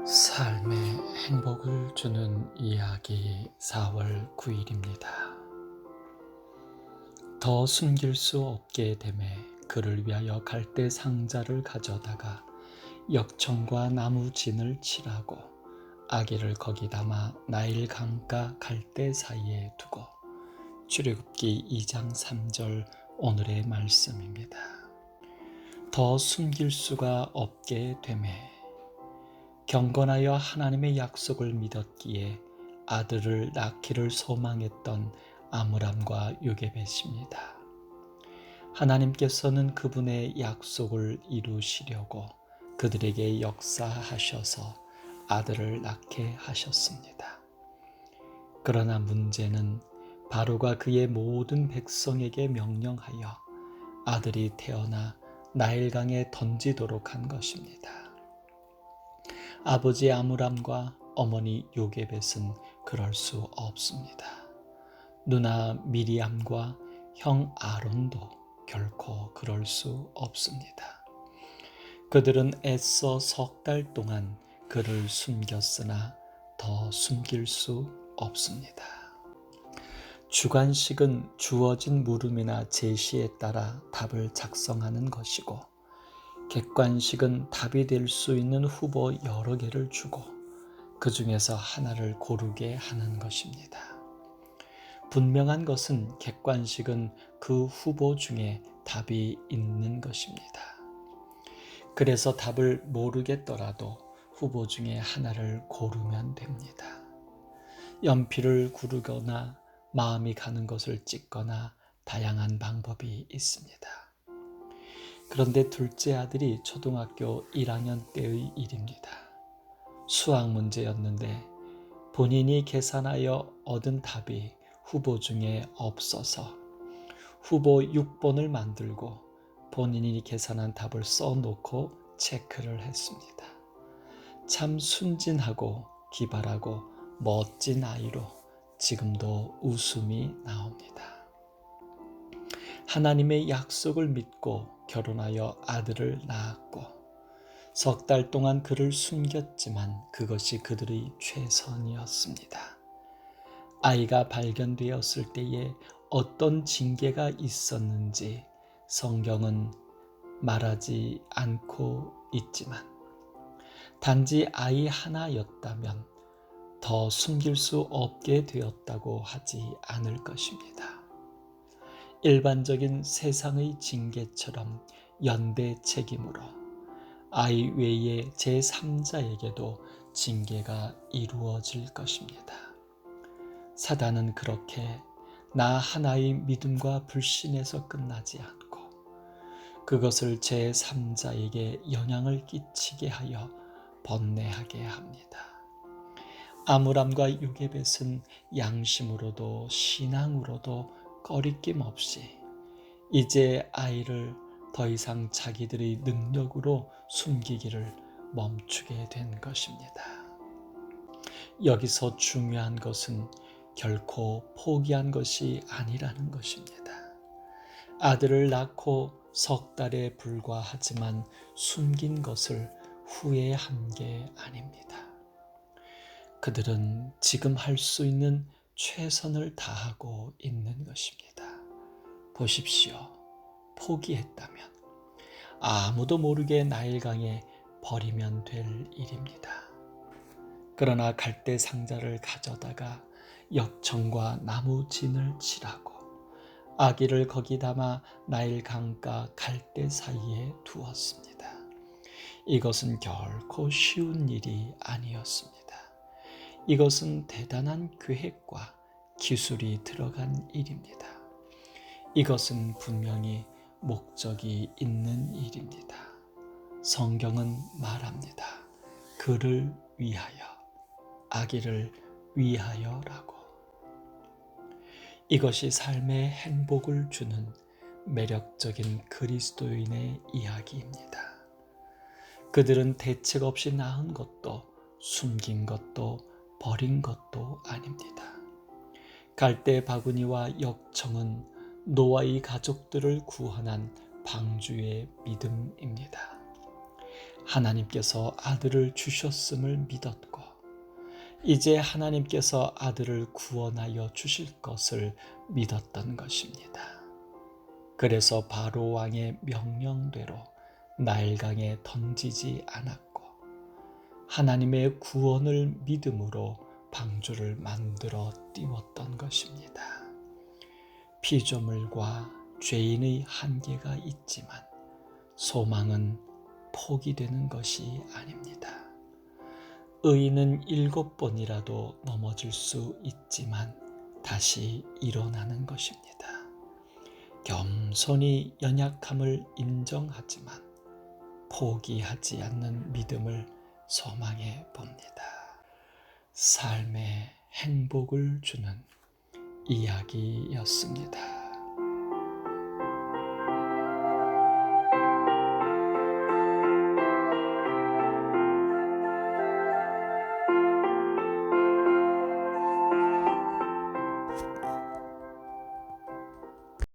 삶의 행복을 주는 이야기 4월 9일입니다. 더 숨길 수 없게 되매 그를 위하여 갈대 상자를 가져다가 역청과 나무 진을 칠하고 아기를 거기 담아 나일 강가 갈대 사이에 두고. 출애굽기 2장 3절 오늘의 말씀입니다. 더 숨길 수가 없게 되매 경건하여 하나님의 약속을 믿었기에 아들을 낳기를 소망했던 아므람과 요게벳입니다. 하나님께서는 그분의 약속을 이루시려고 그들에게 역사하셔서 아들을 낳게 하셨습니다. 그러나 문제는 바로가 그의 모든 백성에게 명령하여 아들이 태어나 나일강에 던지도록 한 것입니다. 아버지 아므람과 어머니 요게벳은 그럴 수 없습니다. 누나 미리암과 형 아론도 결코 그럴 수 없습니다. 그들은 애써 석 달 동안 그를 숨겼으나 더 숨길 수 없습니다. 주관식은 주어진 물음이나 제시에 따라 답을 작성하는 것이고, 객관식은 답이 될 수 있는 후보 여러 개를 주고 그 중에서 하나를 고르게 하는 것입니다. 분명한 것은 객관식은 그 후보 중에 답이 있는 것입니다. 그래서 답을 모르겠더라도 후보 중에 하나를 고르면 됩니다. 연필을 구르거나 마음이 가는 것을 찍거나 다양한 방법이 있습니다. 그런데 둘째 아들이 초등학교 1학년 때의 일입니다. 수학 문제였는데 본인이 계산하여 얻은 답이 후보 중에 없어서 후보 6번을 만들고 본인이 계산한 답을 써놓고 체크를 했습니다. 참 순진하고 기발하고 멋진 아이로 지금도 웃음이 나옵니다. 하나님의 약속을 믿고 결혼하여 아들을 낳았고 석 달 동안 그를 숨겼지만 그것이 그들의 최선이었습니다. 아이가 발견되었을 때에 어떤 징계가 있었는지 성경은 말하지 않고 있지만 단지 아이 하나였다면 더 숨길 수 없게 되었다고 하지 않을 것입니다. 일반적인 세상의 징계처럼 연대 책임으로 아이 외에 제3자에게도 징계가 이루어질 것입니다. 사단은 그렇게 나 하나의 믿음과 불신에서 끝나지 않고 그것을 제3자에게 영향을 끼치게 하여 번뇌하게 합니다. 아므람과 요게벳은 양심으로도 신앙으로도 꺼리낌 없이 이제 아이를 더 이상 자기들의 능력으로 숨기기를 멈추게 된 것입니다. 여기서 중요한 것은 결코 포기한 것이 아니라는 것입니다. 아들을 낳고 석 달에 불과하지만 숨긴 것을 후회한 게 아닙니다. 그들은 지금 할 수 있는 최선을 다하고 있는 것입니다. 보십시오. 포기했다면 아무도 모르게 나일강에 버리면 될 일입니다. 그러나 갈대 상자를 가져다가 역청과 나무 진을 칠하고 아기를 거기 담아 나일 강가 갈대 사이에 두었습니다. 이것은 결코 쉬운 일이 아니었습니다. 이것은 대단한 계획과 기술이 들어간 일입니다. 이것은 분명히 목적이 있는 일입니다. 성경은 말합니다. 그를 위하여, 아기를 위하여라고. 이것이 삶의 행복을 주는 매력적인 그리스도인의 이야기입니다. 그들은 대책 없이 낳은 것도 숨긴 것도 버린 것도 아닙니다. 갈대 바구니와 역청은 노아의 가족들을 구원한 방주의 믿음입니다. 하나님께서 아들을 주셨음을 믿었고 이제 하나님께서 아들을 구원하여 주실 것을 믿었던 것입니다. 그래서 바로 왕의 명령대로 나일강에 던지지 않았고 하나님의 구원을 믿음으로 방주를 만들어 띄웠던 것입니다. 피조물과 죄인의 한계가 있지만 소망은 포기되는 것이 아닙니다. 의인은 7번이라도 넘어질 수 있지만 다시 일어나는 것입니다. 겸손히 연약함을 인정하지만 포기하지 않는 믿음을 소망해 봅니다. 삶의 행복을 주는 이야기였습니다.